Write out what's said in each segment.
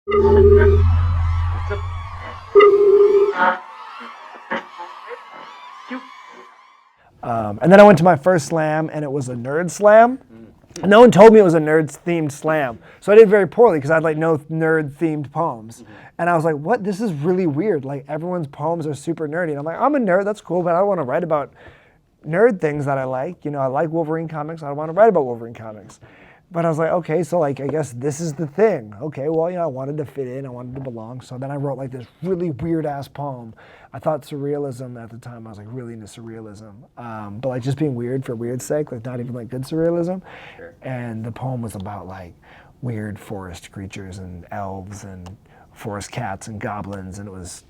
And then I went to my first slam, and it was a nerd slam. No one told me it was a nerd-themed slam, so I did very poorly because I had like no nerd-themed poems. And I was like, what? This is really weird. Like everyone's poems are super nerdy. And I'm like, I'm a nerd, that's cool, but I don't want to write about nerd things that I like. You know, I like Wolverine comics, I don't want to write about Wolverine comics. But I was like, okay, so like I guess this is the thing. Okay, well, you know, I wanted to fit in, I wanted to belong. So then I wrote like this really weird ass poem. I thought surrealism at the time, I was like really into surrealism. But like just being weird for weird's sake, like not even like good surrealism. Sure. And the poem was about like weird forest creatures and elves and forest cats and goblins, and it was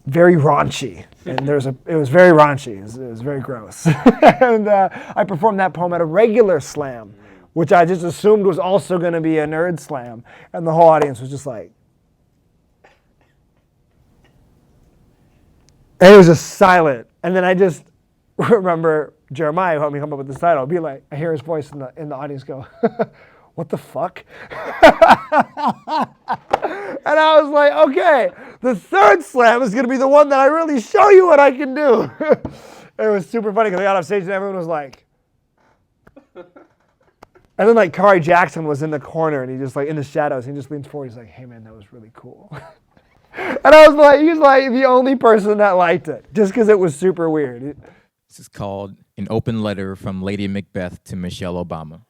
very raunchy, and it was very raunchy. It was very gross. And I performed that poem at a regular slam, which I just assumed was also going to be a nerd slam, and the whole audience was just like, and it was just silent. And then I just remember Jeremiah, who helped me come up with this title, be like, I hear his voice in the audience go, what the fuck? And I was like, okay, the third slam is going to be the one that I really show you what I can do. It was super funny because I got off stage and everyone was like, and then like Kari Jackson was in the corner and he just like in the shadows, he just leans forward, he's like, hey man, that was really cool. And I was like, he's like the only person that liked it, just because it was super weird. This is called An Open Letter from Lady Macbeth to Michelle Obama.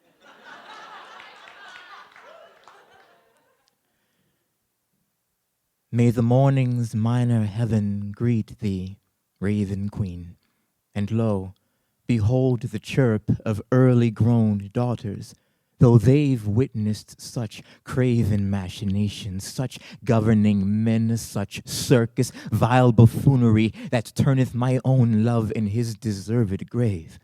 May the morning's minor heaven greet thee, Raven Queen, and lo, behold the chirp of early-grown daughters, though they've witnessed such craven machinations, such governing men, such circus, vile buffoonery, that turneth my own love in his deserved grave.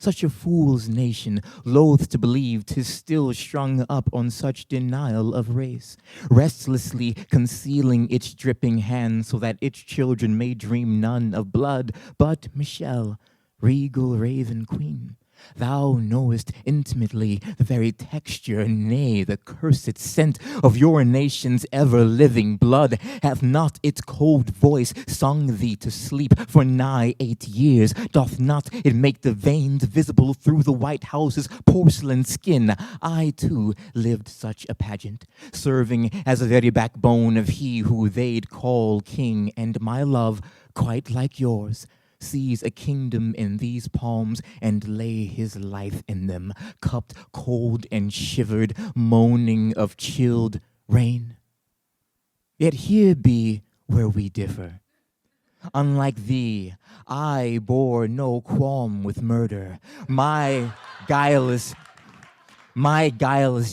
Such a fool's nation, loath to believe 'tis still strung up on such denial of race, restlessly concealing its dripping hands so that its children may dream none of blood. But Michelle, regal Raven Queen, thou knowest intimately the very texture, nay, the cursed scent of your nation's ever-living blood. Hath not its cold voice sung thee to sleep for nigh 8 years? Doth not it make the veins visible through the White House's porcelain skin? I, too, lived such a pageant, serving as the very backbone of he who they'd call king, and my love, quite like yours, sees a kingdom in these palms and lay his life in them, cupped cold and shivered, moaning of chilled rain. Yet here be where we differ. Unlike thee, I bore no qualm with murder. My guileless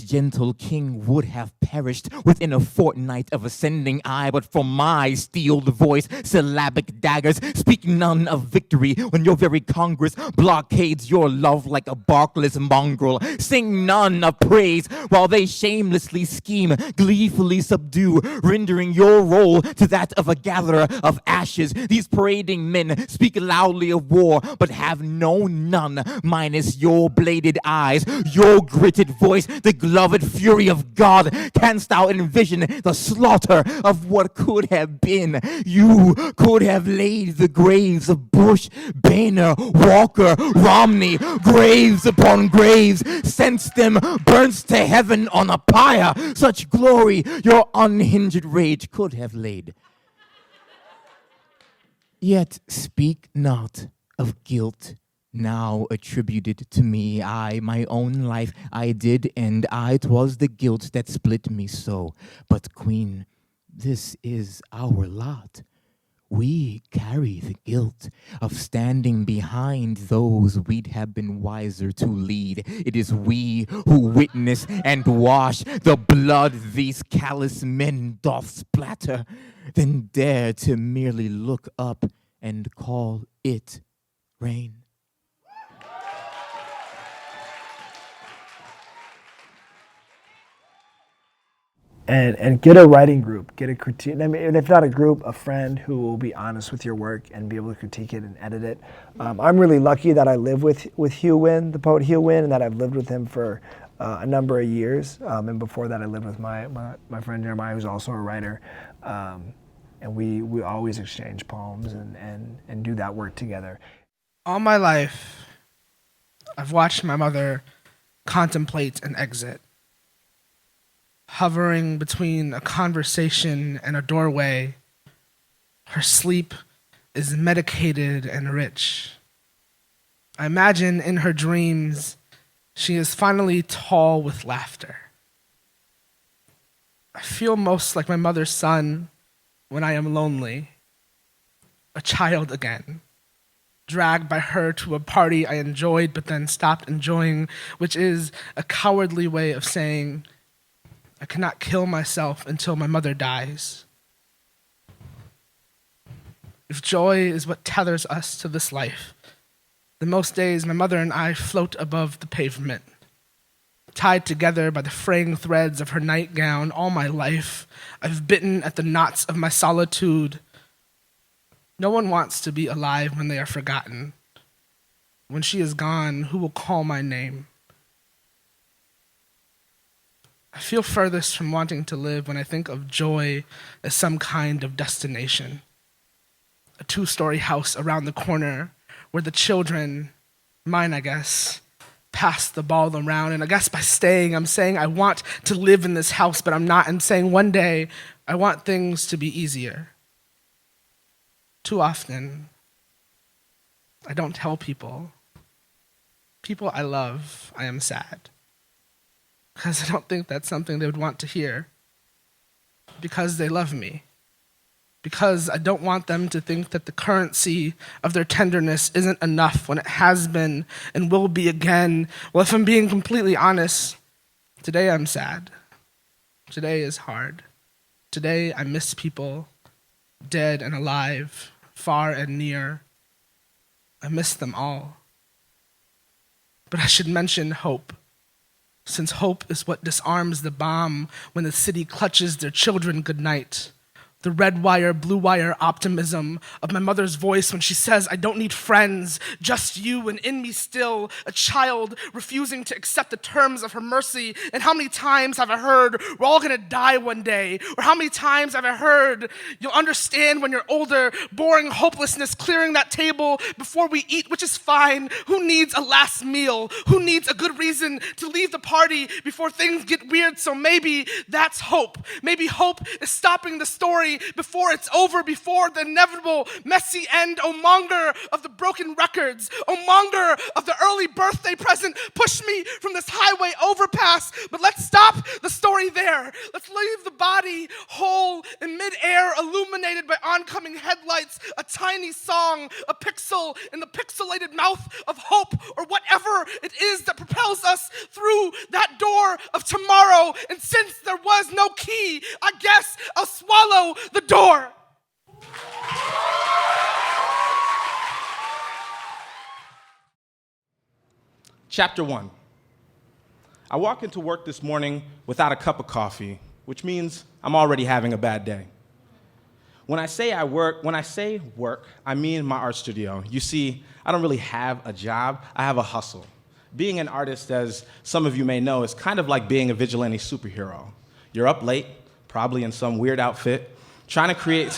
gentle king would have perished within a fortnight of ascending I, but for my steeled voice, syllabic daggers speak none of victory when your very Congress blockades your love like a barkless mongrel. Sing none of praise while they shamelessly scheme, gleefully subdue, rendering your role to that of a gatherer of ashes. These parading men speak loudly of war, but have known none, minus your bladed eyes, your gritted voice, the gloved fury of God. Canst thou envision the slaughter of what could have been? You could have laid the graves of Bush, Boehner, Walker, Romney, graves upon graves, sent them burnt to heaven on a pyre. Such glory your unhinged rage could have laid. Yet speak not of guilt now attributed to me. I, my own life, I did end. 'Twas the guilt that split me so. But Queen, this is our lot. We carry the guilt of standing behind those we'd have been wiser to lead. It is we who witness and wash the blood these callous men doth splatter, then dare to merely look up and call it rain. And get a writing group, get a critique. I mean, and if not a group, a friend who will be honest with your work and be able to critique it and edit it. I'm really lucky that I live with Hugh Wynn, the poet Hugh Wynn, and that I've lived with him for a number of years. And before that, I lived with my friend Jeremiah, who's also a writer. And we always exchange poems and do that work together. All my life, I've watched my mother contemplate an exit, hovering between a conversation and a doorway. Her sleep is medicated and rich. I imagine in her dreams, she is finally tall with laughter. I feel most like my mother's son when I am lonely, a child again, dragged by her to a party I enjoyed but then stopped enjoying, which is a cowardly way of saying, I cannot kill myself until my mother dies. If joy is what tethers us to this life, then most days my mother and I float above the pavement, tied together by the fraying threads of her nightgown. All my life, I've bitten at the knots of my solitude. No one wants to be alive when they are forgotten. When she is gone, who will call my name? I feel furthest from wanting to live when I think of joy as some kind of destination. A 2-story house around the corner where the children, mine I guess, pass the ball around. And I guess by staying, I'm saying I want to live in this house, but I'm not. I'm saying one day I want things to be easier. Too often, I don't tell people I love, I am sad. Because I don't think that's something they would want to hear. Because they love me. Because I don't want them to think that the currency of their tenderness isn't enough when it has been and will be again. Well, if I'm being completely honest, today I'm sad. Today is hard. Today I miss people, dead and alive, far and near. I miss them all. But I should mention hope, since hope is what disarms the bomb when the city clutches their children goodnight. The red wire, blue wire optimism of my mother's voice when she says, I don't need friends, just you, and in me still, a child refusing to accept the terms of her mercy. And how many times have I heard, we're all gonna die one day? Or how many times have I heard, you'll understand when you're older, boring hopelessness clearing that table before we eat, which is fine. Who needs a last meal? Who needs a good reason to leave the party before things get weird? So maybe that's hope. Maybe hope is stopping the story before it's over, before the inevitable messy end. O monger of the broken records, O monger of the early birthday present, push me from this highway overpass, but let's stop the story there. Let's leave the body whole in midair, illuminated by oncoming headlights, a tiny song, a pixel in the pixelated mouth of hope, or whatever it is that propels us through that door of tomorrow. And since there was no key, I guess I'll swallow the door. Chapter 1. I walk into work this morning without a cup of coffee, which means I'm already having a bad day. When I say work, I mean my art studio. You see, I don't really have a job, I have a hustle. Being an artist, as some of you may know, is kind of like being a vigilante superhero. You're up late, probably in some weird outfit, trying to create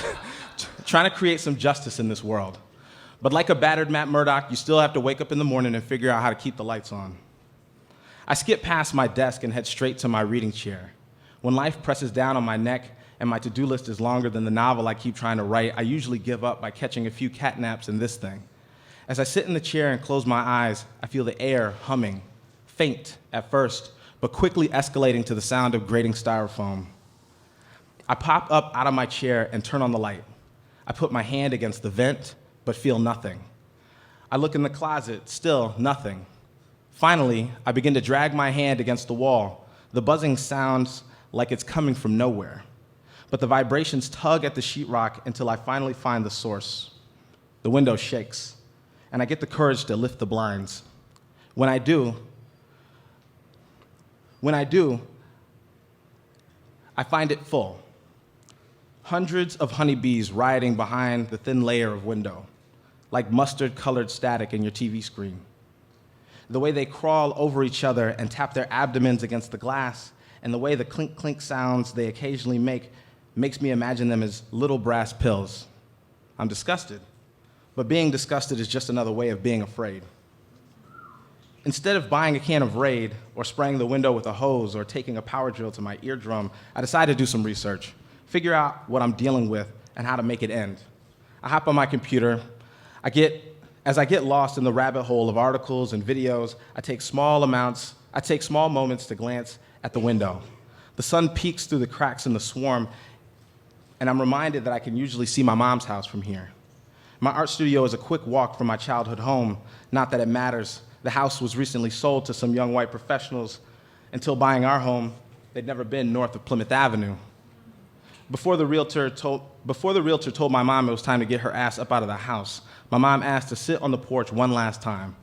some justice in this world. But like a battered Matt Murdock, you still have to wake up in the morning and figure out how to keep the lights on. I skip past my desk and head straight to my reading chair. When life presses down on my neck and my to-do list is longer than the novel I keep trying to write, I usually give up by catching a few cat naps in this thing. As I sit in the chair and close my eyes, I feel the air humming, faint at first, but quickly escalating to the sound of grating styrofoam. I pop up out of my chair and turn on the light. I put my hand against the vent, but feel nothing. I look in the closet, still nothing. Finally, I begin to drag my hand against the wall. The buzzing sounds like it's coming from nowhere, but the vibrations tug at the sheetrock until I finally find the source. The window shakes, and I get the courage to lift the blinds. When I do, I find it full. Hundreds of honeybees rioting behind the thin layer of window, like mustard-colored static in your TV screen. The way they crawl over each other and tap their abdomens against the glass, and the way the clink-clink sounds they occasionally make makes me imagine them as little brass pills. I'm disgusted, but being disgusted is just another way of being afraid. Instead of buying a can of Raid or spraying the window with a hose or taking a power drill to my eardrum, I decided to do some research, figure out what I'm dealing with and how to make it end. I hop on my computer. As I get lost in the rabbit hole of articles and videos, I take small moments to glance at the window. The sun peeks through the cracks in the swarm, and I'm reminded that I can usually see my mom's house from here. My art studio is a quick walk from my childhood home, not that it matters. The house was recently sold to some young white professionals. Until buying our home, they'd never been north of Plymouth Avenue. Before the realtor told my mom it was time to get her ass up out of the house, my mom asked to sit on the porch one last time.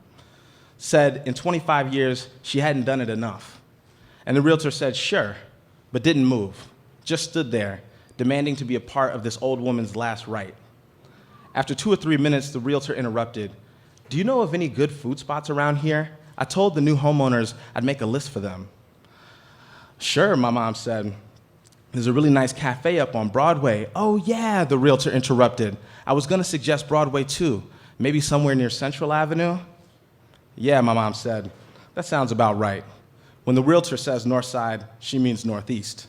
Said in 25 years, she hadn't done it enough. And the realtor said, sure, but didn't move. Just stood there, demanding to be a part of this old woman's last rite. After 2 or 3 minutes, the realtor interrupted. Do you know of any good food spots around here? I told the new homeowners I'd make a list for them. Sure, my mom said. There's a really nice cafe up on Broadway. Oh yeah, the realtor interrupted. I was gonna suggest Broadway too. Maybe somewhere near Central Avenue? Yeah, my mom said. That sounds about right. When the realtor says north side, she means northeast.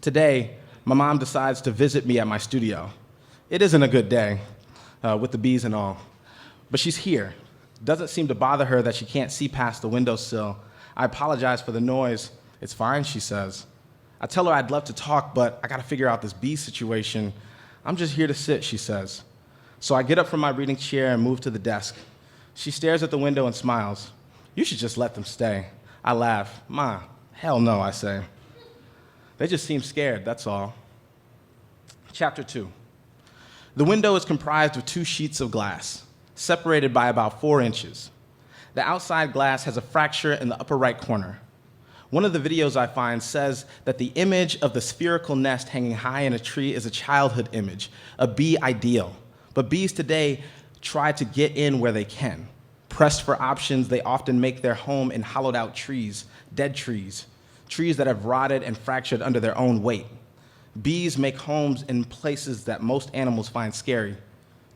Today, my mom decides to visit me at my studio. It isn't a good day, with the bees and all. But she's here. Doesn't seem to bother her that she can't see past the windowsill. I apologize for the noise. It's fine, she says. I tell her I'd love to talk, but I gotta figure out this bee situation. I'm just here to sit, she says. So I get up from my reading chair and move to the desk. She stares at the window and smiles. You should just let them stay. I laugh. Ma, hell no, I say. They just seem scared, that's all. Chapter 2. The window is comprised of 2 sheets of glass, separated by about 4 inches. The outside glass has a fracture in the upper right corner. One of the videos I find says that the image of the spherical nest hanging high in a tree is a childhood image, a bee ideal. But bees today try to get in where they can. Pressed for options, they often make their home in hollowed out trees, dead trees, trees that have rotted and fractured under their own weight. Bees make homes in places that most animals find scary,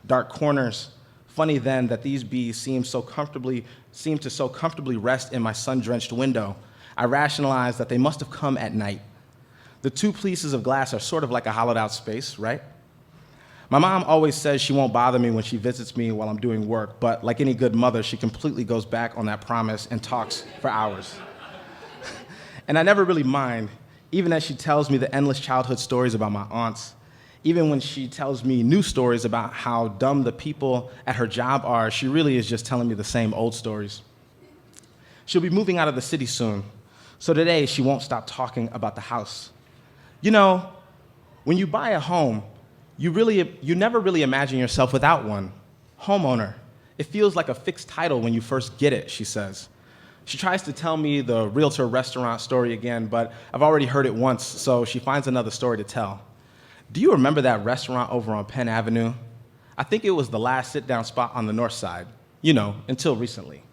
dark corners. Funny then that these bees seem to so comfortably rest in my sun-drenched window. I rationalize that they must have come at night. The 2 pieces of glass are sort of like a hollowed out space, right? My mom always says she won't bother me when she visits me while I'm doing work, but like any good mother, she completely goes back on that promise and talks for hours. And I never really mind, even as she tells me the endless childhood stories about my aunts. Even when she tells me new stories about how dumb the people at her job are, she really is just telling me the same old stories. She'll be moving out of the city soon, so today she won't stop talking about the house. You know, when you buy a home, you never really imagine yourself without one. Homeowner. It feels like a fixed title when you first get it, she says. She tries to tell me the realtor restaurant story again, but I've already heard it once, so she finds another story to tell. Do you remember that restaurant over on Penn Avenue? I think it was the last sit-down spot on the north side, until recently.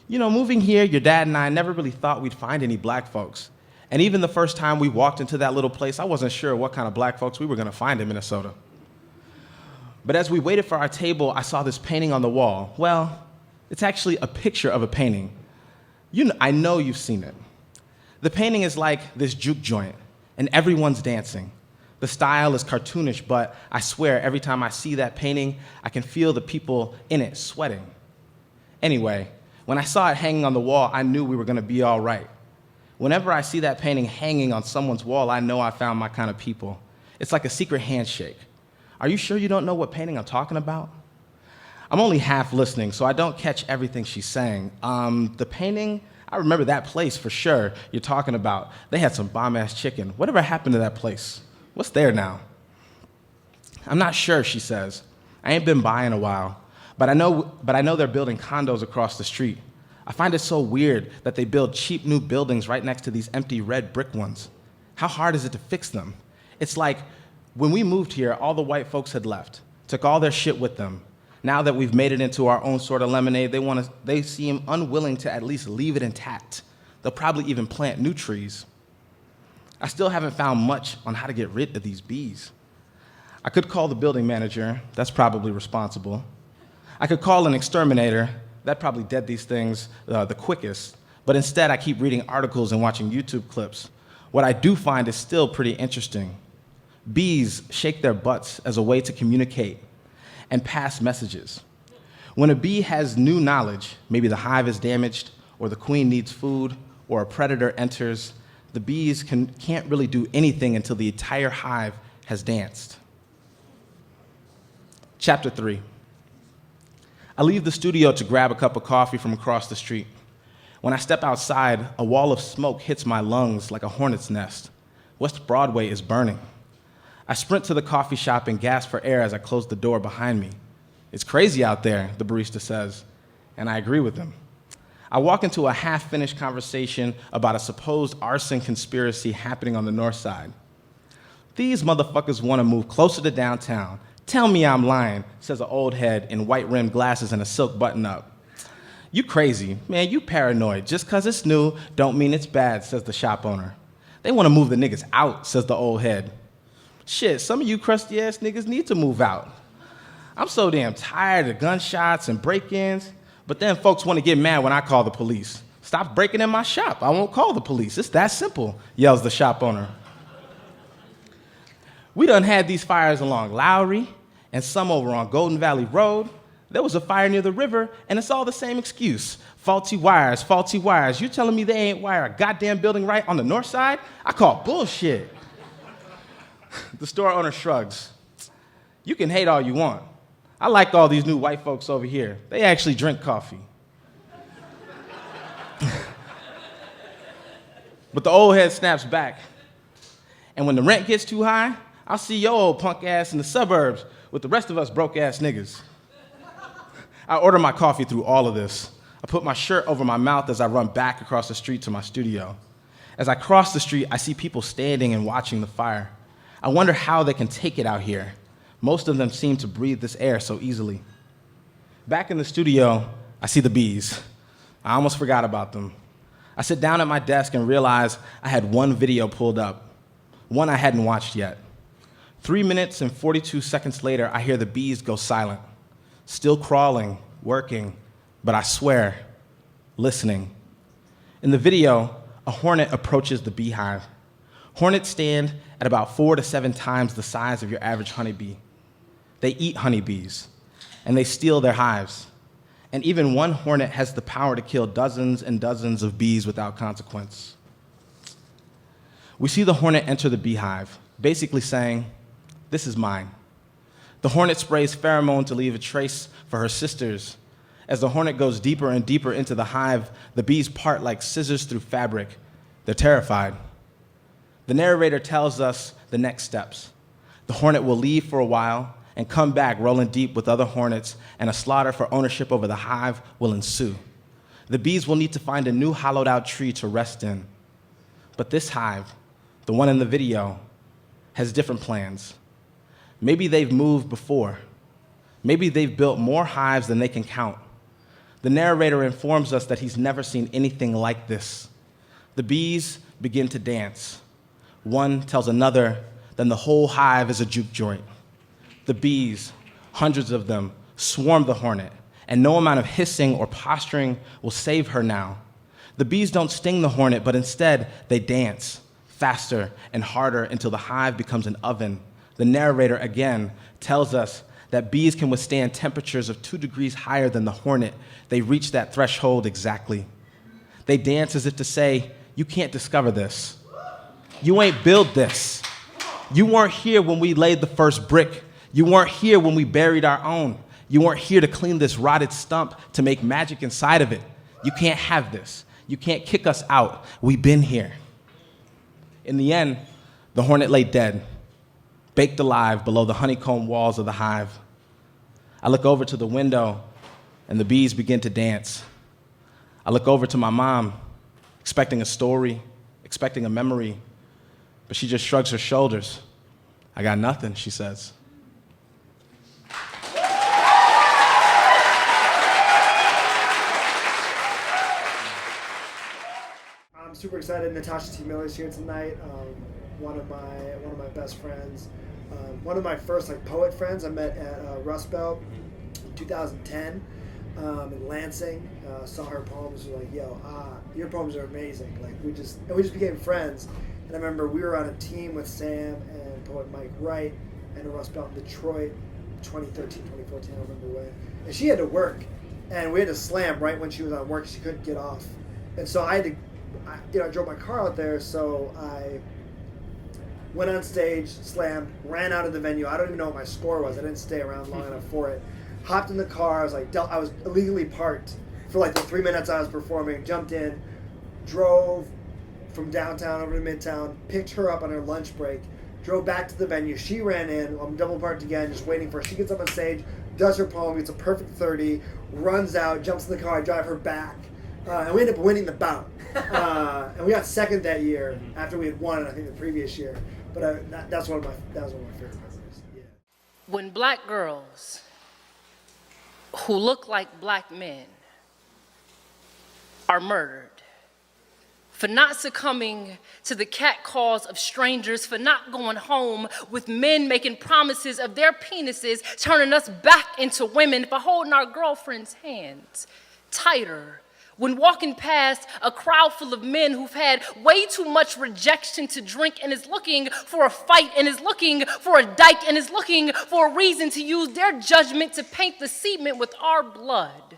Moving here, your dad and I never really thought we'd find any black folks. And even the first time we walked into that little place, I wasn't sure what kind of black folks we were gonna find in Minnesota. But as we waited for our table, I saw this painting on the wall. Well, it's actually a picture of a painting. I know you've seen it. The painting is like this juke joint, and everyone's dancing. The style is cartoonish, but I swear every time I see that painting, I can feel the people in it sweating. Anyway, when I saw it hanging on the wall, I knew we were gonna be all right. Whenever I see that painting hanging on someone's wall, I know I found my kind of people. It's like a secret handshake. Are you sure you don't know what painting I'm talking about? I'm only half listening, so I don't catch everything she's saying. The painting, I remember that place for sure you're talking about. They had some bomb-ass chicken. Whatever happened to that place? What's there now? I'm not sure, she says. I ain't been by in a while, but I know they're building condos across the street. I find it so weird that they build cheap new buildings right next to these empty red brick ones. How hard is it to fix them? It's like when we moved here, all the white folks had left, took all their shit with them. Now that we've made it into our own sort of lemonade, they seem unwilling to at least leave it intact. They'll probably even plant new trees. I still haven't found much on how to get rid of these bees. I could call the building manager, that's probably responsible. I could call an exterminator, that probably dead these things the quickest, but instead I keep reading articles and watching YouTube clips. What I do find is still pretty interesting. Bees shake their butts as a way to communicate and pass messages. When a bee has new knowledge, maybe the hive is damaged, or the queen needs food, or a predator enters, the bees can't really do anything until the entire hive has danced. Chapter 3. I leave the studio to grab a cup of coffee from across the street. When I step outside, a wall of smoke hits my lungs like a hornet's nest. West Broadway is burning. I sprint to the coffee shop and gasp for air as I close the door behind me. It's crazy out there, the barista says, and I agree with him. I walk into a half-finished conversation about a supposed arson conspiracy happening on the north side. These motherfuckers want to move closer to downtown. Tell me I'm lying, says an old head in white-rimmed glasses and a silk button-up. You crazy. Man, you paranoid. Just 'cause it's new don't mean it's bad, says the shop owner. They want to move the niggas out, says the old head. Shit, some of you crusty-ass niggas need to move out. I'm so damn tired of gunshots and break-ins, but then folks want to get mad when I call the police. Stop breaking in my shop. I won't call the police. It's that simple, yells the shop owner. We done had these fires along Lowry and some over on Golden Valley Road. There was a fire near the river, and it's all the same excuse. Faulty wires, faulty wires. You telling me they ain't wire a goddamn building right on the north side? I call bullshit. The store owner shrugs. You can hate all you want. I like all these new white folks over here. They actually drink coffee. But the old head snaps back. And when the rent gets too high, I'll see your old punk ass in the suburbs with the rest of us broke ass niggas. I order my coffee through all of this. I put my shirt over my mouth as I run back across the street to my studio. As I cross the street, I see people standing and watching the fire. I wonder how they can take it out here. Most of them seem to breathe this air so easily. Back in the studio, I see the bees. I almost forgot about them. I sit down at my desk and realize I had one video pulled up, one I hadn't watched yet. 3 minutes and 42 seconds later, I hear the bees go silent, still crawling, working, but I swear, listening. In the video, a hornet approaches the beehive. Hornets stand at about 4 to 7 times the size of your average honeybee. They eat honeybees, and they steal their hives. And even one hornet has the power to kill dozens and dozens of bees without consequence. We see the hornet enter the beehive, basically saying, "This is mine." The hornet sprays pheromone to leave a trace for her sisters. As the hornet goes deeper and deeper into the hive, the bees part like scissors through fabric. They're terrified. The narrator tells us the next steps. The hornet will leave for a while and come back rolling deep with other hornets, and a slaughter for ownership over the hive will ensue. The bees will need to find a new hollowed out tree to rest in. But this hive, the one in the video, has different plans. Maybe they've moved before. Maybe they've built more hives than they can count. The narrator informs us that he's never seen anything like this. The bees begin to dance. One tells another, then the whole hive is a juke joint. The bees, hundreds of them, swarm the hornet, and no amount of hissing or posturing will save her now. The bees don't sting the hornet, but instead they dance faster and harder until the hive becomes an oven. The narrator, again, tells us that bees can withstand temperatures of 2 degrees higher than the hornet. They reach that threshold exactly. They dance as if to say, you can't discover this. You ain't build this. You weren't here when we laid the first brick. You weren't here when we buried our own. You weren't here to clean this rotted stump to make magic inside of it. You can't have this. You can't kick us out. We've been here. In the end, the hornet lay dead, baked alive below the honeycomb walls of the hive. I look over to the window, and the bees begin to dance. I look over to my mom, expecting a story, expecting a memory, but she just shrugs her shoulders. I got nothing, she says. I'm super excited. Natasha T. Miller's here tonight. One of my best friends. One of my first poet friends I met at Rust Belt in 2010 in Lansing. Saw her poems. Was like, yo, your poems are amazing. We just became friends. And I remember we were on a team with Sam and poet Mike Wright and a Rust Belt in Detroit, 2013, 2014. I don't remember when. And she had to work, and we had to slam right when she was on work. She couldn't get off, and so I had to. I drove my car out there, so I went on stage, slammed, ran out of the venue. I don't even know what my score was. I didn't stay around long enough for it. Hopped in the car. I was illegally parked for the 3 minutes I was performing. Jumped in, drove from downtown over to Midtown, picked her up on her lunch break, drove back to the venue. She ran in. I'm double parked again, just waiting for her. She gets up on stage, does her poem, gets a perfect 30, runs out, jumps in the car. I drive her back. And we ended up winning the bout. And we got second that year after we had won, I think, the previous year. But that was one of my favorite memories. Yeah. When black girls who look like black men are murdered for not succumbing to the catcalls of strangers, for not going home with men making promises of their penises, turning us back into women, for holding our girlfriends' hands tighter, when walking past a crowd full of men who've had way too much rejection to drink and is looking for a fight and is looking for a dyke and is looking for a reason to use their judgment to paint the cement with our blood,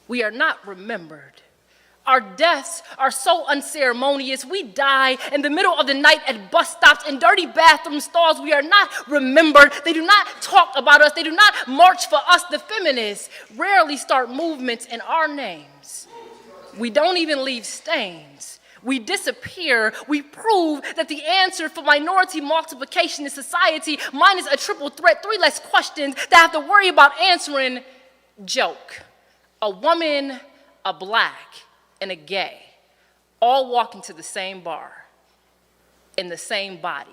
we are not remembered. Our deaths are so unceremonious. We die in the middle of the night at bus stops in dirty bathroom stalls. We are not remembered. They do not talk about us. They do not march for us. The feminists rarely start movements in our names. We don't even leave stains. We disappear. We prove that the answer for minority multiplication in society, minus a triple threat, 3 less questions that I have to worry about answering, joke. A woman, a black, and a gay, all walk into the same bar, in the same body.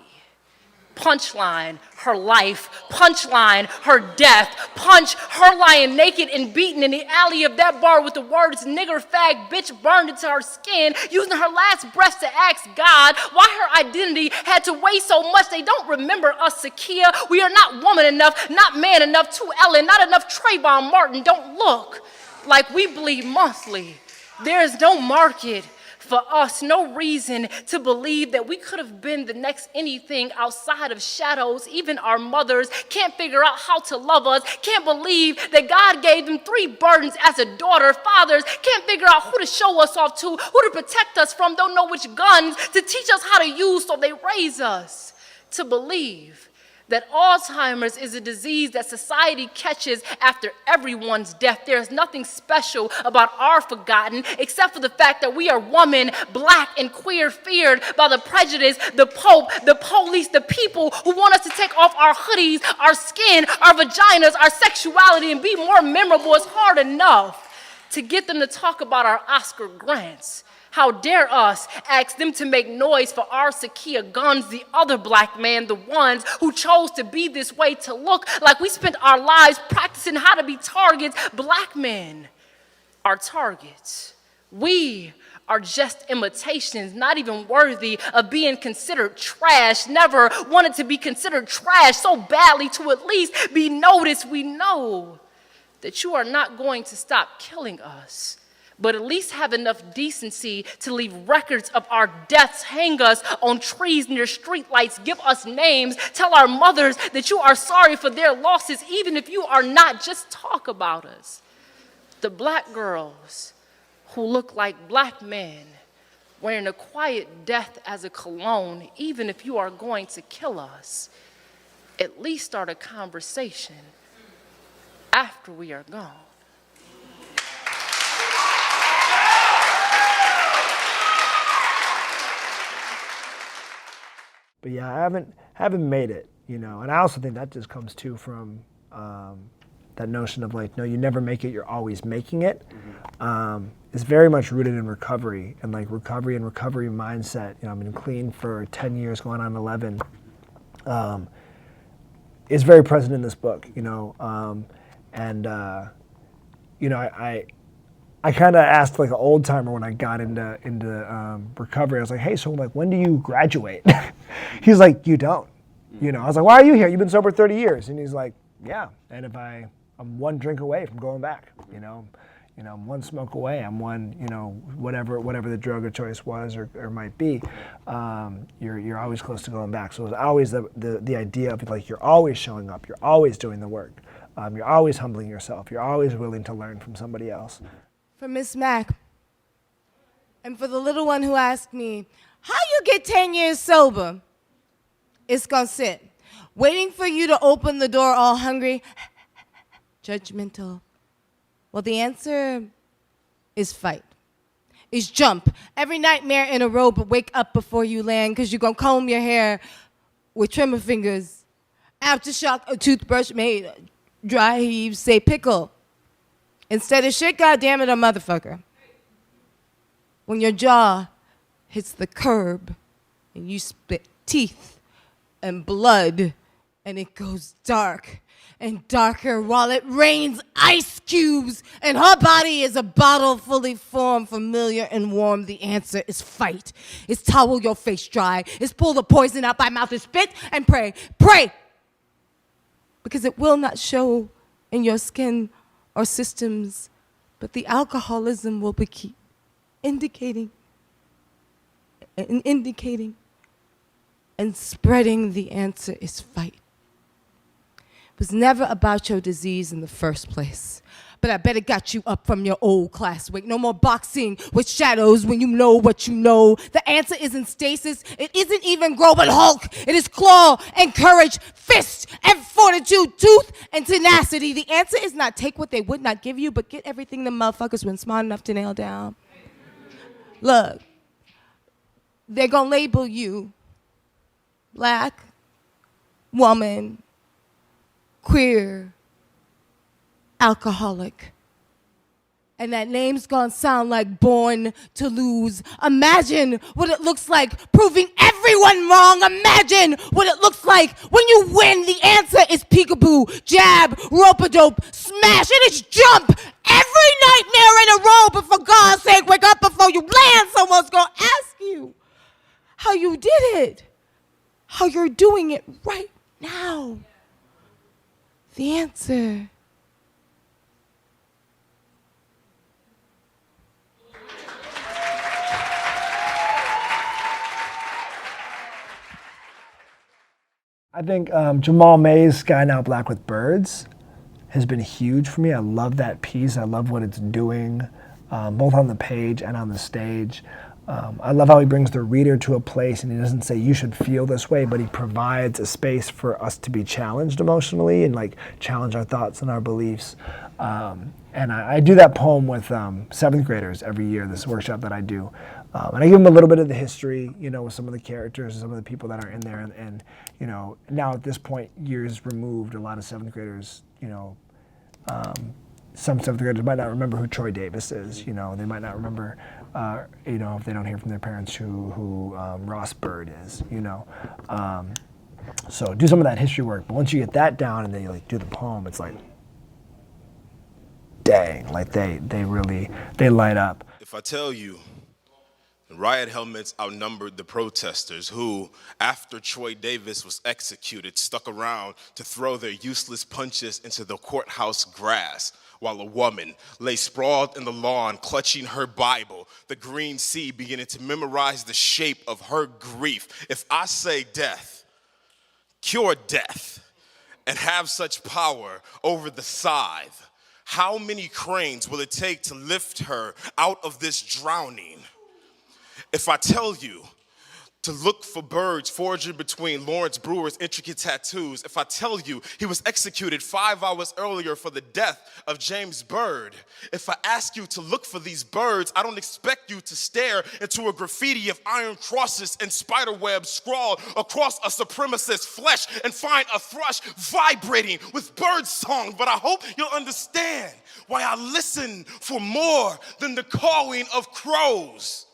Punchline, her life. Punchline, her death. Punch, her lying naked and beaten in the alley of that bar with the words nigger, fag, bitch burned into her skin, using her last breath to ask God why her identity had to weigh so much. They don't remember us, Sakia. We are not woman enough, not man enough, too Ellen, not enough Trayvon Martin. Don't look like we bleed monthly. There is no market for us, no reason to believe that we could have been the next anything outside of shadows. Even our mothers can't figure out how to love us, can't believe that God gave them 3 burdens as a daughter. Fathers can't figure out who to show us off to, who to protect us from, don't know which guns to teach us how to use, so they raise us to believe that Alzheimer's is a disease that society catches after everyone's death. There's nothing special about our forgotten except for the fact that we are woman, black, and queer, feared by the prejudice, the Pope, the police, the people who want us to take off our hoodies, our skin, our vaginas, our sexuality, and be more memorable. It's hard enough to get them to talk about our Oscar grants. How dare us ask them to make noise for our Sakia Guns, the other black man, the ones who chose to be this way, to look like we spent our lives practicing how to be targets. Black men are targets. We are just imitations, not even worthy of being considered trash. Never wanted to be considered trash so badly to at least be noticed. We know that you are not going to stop killing us, but at least have enough decency to leave records of our deaths, hang us on trees near streetlights, give us names, tell our mothers that you are sorry for their losses, even if you are not. Just talk about us. The black girls who look like black men, wearing a quiet death as a cologne, even if you are going to kill us, at least start a conversation after we are gone. But yeah, I haven't made it, and I also think that just comes too from that notion of no, you never make it, you're always making it. It's very much rooted in recovery and recovery mindset. I've been clean for 10 years, going on 11. It's very present in this book, I kind of asked like an old timer when I got into recovery. I was like, hey, so like, when do you graduate? He's like, you don't. You know, I was like, why are you here? You've been sober 30 years. And he's like, yeah. And if I'm one drink away from going back, I'm one smoke away. I'm one, whatever the drug of choice was or might be. You're always close to going back. So it was always the idea of like, you're always showing up. You're always doing the work. You're always humbling yourself. You're always willing to learn from somebody else. For Miss Mack, and for the little one who asked me, how you get 10 years sober? It's gonna sit, waiting for you to open the door all hungry, judgmental. Well, the answer is fight. Is jump. Every nightmare in a row, but wake up before you land, because you're gonna comb your hair with trimmer fingers. Aftershock, a toothbrush made dry heaves, say pickle. Instead of shit, goddamn it, a motherfucker. When your jaw hits the curb and you spit teeth and blood and it goes dark and darker while it rains ice cubes and her body is a bottle fully formed, familiar and warm, the answer is fight. It's towel your face dry. It's pull the poison out by mouth and spit and pray. Pray! Because it will not show in your skin or systems, but the alcoholism will be keep indicating and spreading. The answer is fight. It was never about your disease in the first place, but I bet it got you up from your old class weight. No more boxing with shadows when you know what you know. The answer isn't stasis. It isn't even grow, but Hulk. It is claw and courage, fist and fortitude, tooth and tenacity. The answer is not take what they would not give you, but get everything the motherfuckers weren't smart enough to nail down. Look, they're gonna label you black, woman, queer, alcoholic. And that name's gonna sound like born to lose. Imagine what it looks like proving everyone wrong. Imagine what it looks like when you win. The answer is peekaboo, jab, rope-a-dope, smash, and it's jump. Every nightmare in a row, but for God's sake, wake up before you land. Someone's gonna ask you how you did it, how you're doing it right now. The answer I think Jamal May's Sky Now Black with Birds has been huge for me. I love that piece. I love what it's doing, both on the page and on the stage. I love how he brings the reader to a place and he doesn't say you should feel this way, but he provides a space for us to be challenged emotionally and like challenge our thoughts and our beliefs. And I do that poem with 7th graders every year, this workshop that I do. And I give them a little bit of the history, with some of the characters and some of the people that are in there. And now at this point, years removed, a lot of 7th graders, some 7th graders might not remember who Troy Davis is. They might not remember, if they don't hear from their parents who Ross Bird is. So do some of that history work. But once you get that down and then you do the poem, it's like, dang, they light up. If I tell you, the riot helmets outnumbered the protesters who, after Troy Davis was executed, stuck around to throw their useless punches into the courthouse grass, while a woman lay sprawled in the lawn, clutching her Bible, the green sea beginning to memorize the shape of her grief. If I say death, cure death, and have such power over the scythe, how many cranes will it take to lift her out of this drowning? If I tell you to look for birds foraging between Lawrence Brewer's intricate tattoos, if I tell you he was executed 5 hours earlier for the death of James Byrd, if I ask you to look for these birds, I don't expect you to stare into a graffiti of iron crosses and spider webs scrawled across a supremacist's flesh and find a thrush vibrating with bird song, but I hope you'll understand why I listen for more than the cawing of crows.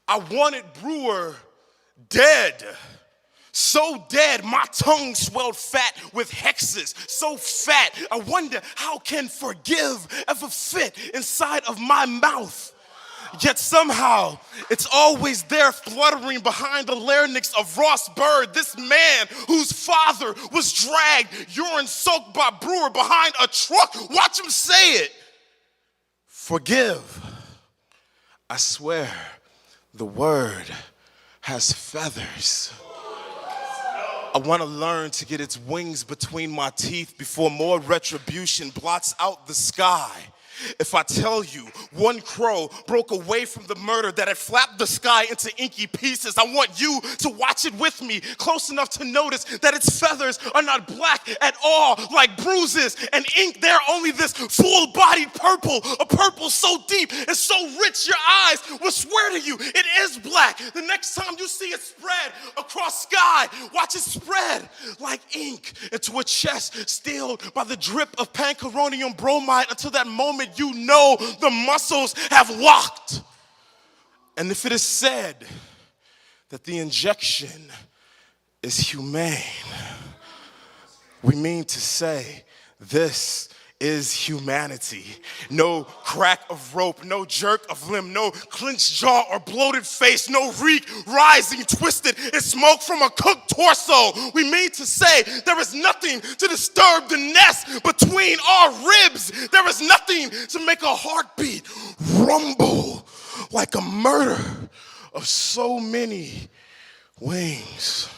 I wanted Brewer dead So dead, my tongue swelled fat with hexes. So fat, I wonder how can forgive ever fit inside of my mouth? Yet somehow, it's always there fluttering behind the larynx of Ross Bird, this man whose father was dragged, urine-soaked by Brewer behind a truck. Watch him say it. Forgive. I swear, the word has feathers. I want to learn to get its wings between my teeth before more retribution blots out the sky. If I tell you one crow broke away from the murder that had flapped the sky into inky pieces, I want you to watch it with me, close enough to notice that its feathers are not black at all, like bruises and ink. They're only this full-bodied purple, a purple so deep and so rich your eyes will swear to you it is black. The next time you see it spread across sky, watch it spread like ink into a chest stilled by the drip of pancuronium bromide until that moment you know the muscles have locked. And if it is said that the injection is humane, we mean to say this is humanity. No crack of rope, no jerk of limb, no clenched jaw or bloated face, no reek rising, twisted in smoke from a cooked torso. We mean to say there is nothing to disturb the nest between our ribs. There is nothing to make a heartbeat rumble like a murder of so many wings.